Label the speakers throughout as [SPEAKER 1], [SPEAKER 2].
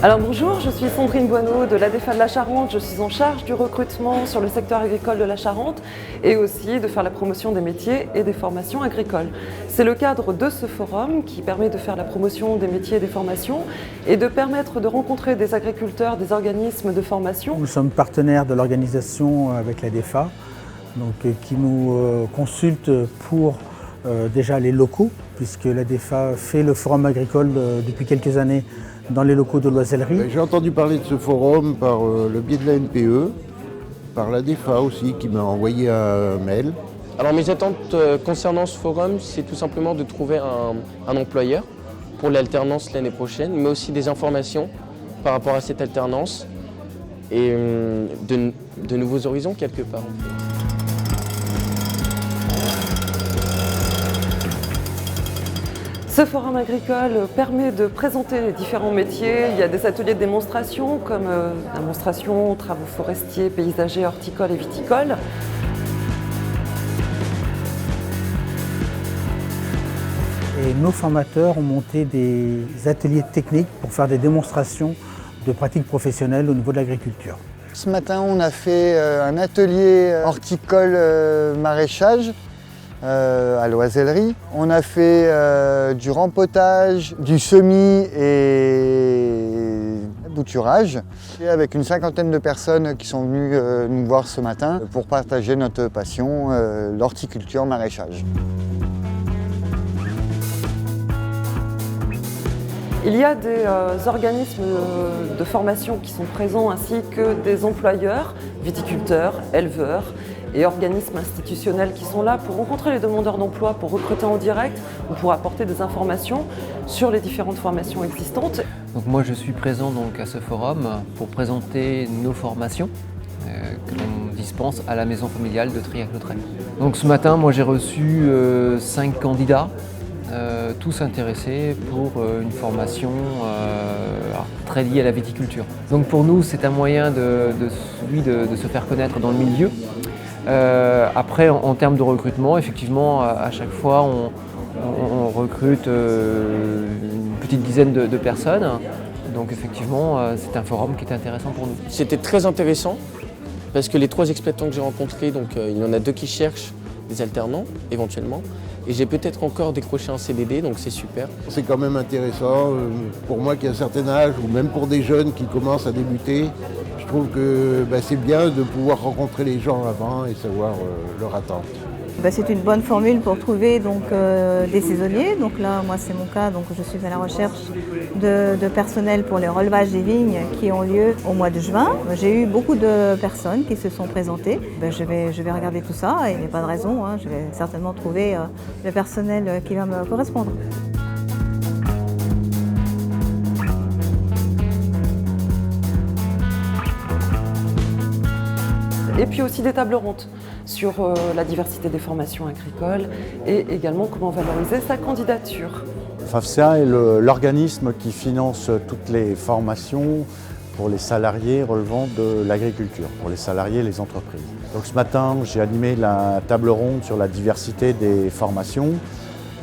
[SPEAKER 1] Alors bonjour, je suis Sandrine Boineau de l'ADEFA de la Charente. Je suis en charge du recrutement sur le secteur agricole de la Charente et aussi de faire la promotion des métiers et des formations agricoles. C'est le cadre de ce forum qui permet de faire la promotion des métiers et des formations et de permettre de rencontrer des agriculteurs, des organismes de formation.
[SPEAKER 2] Nous sommes partenaires de l'organisation avec l'ADEFA, qui nous consulte pour déjà les locaux, puisque l'ADEFA fait le forum agricole depuis quelques années dans les locaux de l'Oisellerie.
[SPEAKER 3] J'ai entendu parler de ce forum par le biais de la NPE, par l'ADEFA aussi qui m'a envoyé un mail.
[SPEAKER 4] Alors mes attentes concernant ce forum, c'est tout simplement de trouver un employeur pour l'alternance l'année prochaine, mais aussi des informations par rapport à cette alternance et de nouveaux horizons quelque part.
[SPEAKER 1] Ce forum agricole permet de présenter les différents métiers. Il y a des ateliers de démonstration comme démonstration, travaux forestiers, paysagers, horticoles et viticoles.
[SPEAKER 2] Et nos formateurs ont monté des ateliers techniques pour faire des démonstrations de pratiques professionnelles au niveau de l'agriculture.
[SPEAKER 5] Ce matin, on a fait un atelier horticole maraîchage à l'Oisellerie. On a fait du rempotage, du semis et bouturage, avec une cinquantaine de personnes qui sont venues nous voir ce matin pour partager notre passion, l'horticulture maraîchage.
[SPEAKER 1] Il y a des organismes de formation qui sont présents ainsi que des employeurs, viticulteurs, éleveurs et organismes institutionnels qui sont là pour rencontrer les demandeurs d'emploi, pour recruter en direct ou pour apporter des informations sur les différentes formations existantes.
[SPEAKER 6] Donc moi je suis présent donc à ce forum pour présenter nos formations que l'on dispense à la maison familiale de Triac-le-Trait. Donc ce matin moi j'ai reçu 5 candidats. Tous intéressés pour une formation très liée à la viticulture. Donc pour nous, c'est un moyen de se faire connaître dans le milieu. Après, en termes de recrutement, effectivement, à chaque fois, on recrute une petite dizaine de personnes. Donc effectivement, c'est un forum qui est intéressant pour nous.
[SPEAKER 4] C'était très intéressant parce que les 3 exploitants que j'ai rencontrés, il y en a 2 qui cherchent des alternants éventuellement. Et j'ai peut-être encore décroché un CDD, donc c'est super.
[SPEAKER 3] C'est quand même intéressant, pour moi qui ai un certain âge, ou même pour des jeunes qui commencent à débuter, je trouve que c'est bien de pouvoir rencontrer les gens avant et savoir leur attente.
[SPEAKER 7] C'est une bonne formule pour trouver des saisonniers. Donc là, moi c'est mon cas, donc je suis à la recherche de personnel pour les relevages des vignes qui ont lieu au mois de juin. J'ai eu beaucoup de personnes qui se sont présentées. Je vais regarder tout ça et il n'y a pas de raison. Je vais certainement trouver le personnel qui va me correspondre.
[SPEAKER 1] Et puis aussi des tables rondes sur la diversité des formations agricoles et également comment valoriser sa candidature.
[SPEAKER 8] FAFSA est l'organisme qui finance toutes les formations pour les salariés relevant de l'agriculture, pour les salariés et les entreprises. Donc ce matin, j'ai animé la table ronde sur la diversité des formations.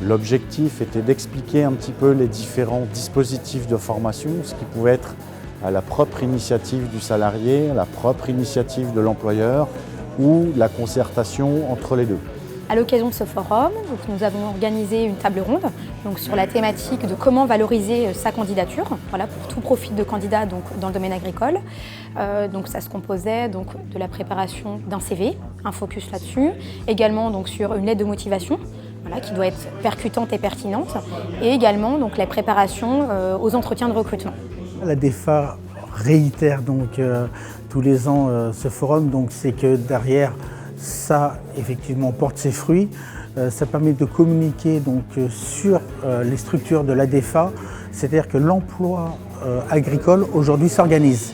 [SPEAKER 8] L'objectif était d'expliquer un petit peu les différents dispositifs de formation, ce qui pouvait être à la propre initiative du salarié, à la propre initiative de l'employeur ou la concertation entre les deux.
[SPEAKER 9] À l'occasion de ce forum, nous avons organisé une table ronde sur la thématique de comment valoriser sa candidature pour tout profil de candidat dans le domaine agricole. Ça se composait de la préparation d'un CV, un focus là-dessus, également sur une lettre de motivation qui doit être percutante et pertinente, et également la préparation aux entretiens de recrutement.
[SPEAKER 2] L'ADEFA réitère tous les ans ce forum, c'est que derrière ça effectivement porte ses fruits. Ça permet de communiquer sur les structures de l'ADEFA, c'est-à-dire que l'emploi agricole aujourd'hui s'organise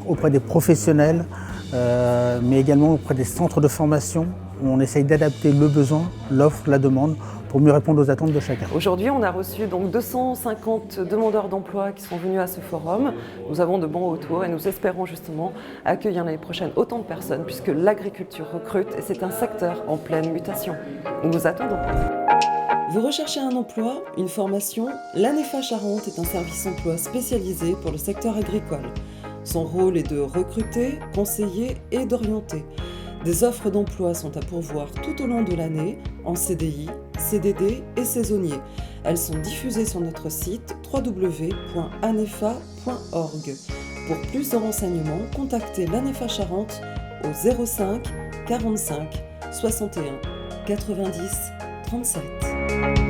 [SPEAKER 2] auprès des professionnels, mais également auprès des centres de formation où on essaye d'adapter le besoin, l'offre, la demande pour mieux répondre aux attentes de chacun.
[SPEAKER 1] Aujourd'hui, on a reçu 250 demandeurs d'emploi qui sont venus à ce forum. Nous avons de bons retours et nous espérons justement accueillir l'année prochaine autant de personnes puisque l'agriculture recrute et c'est un secteur en pleine mutation. Nous vous attendons. Vous recherchez un emploi, une formation? L'ANEFA Charente est un service emploi spécialisé pour le secteur agricole. Son rôle est de recruter, conseiller et d'orienter. Des offres d'emploi sont à pourvoir tout au long de l'année, en CDI, CDD et saisonnier. Elles sont diffusées sur notre site www.anefa.org. Pour plus de renseignements, contactez l'ANEFA Charente au 05 45 61 90 37.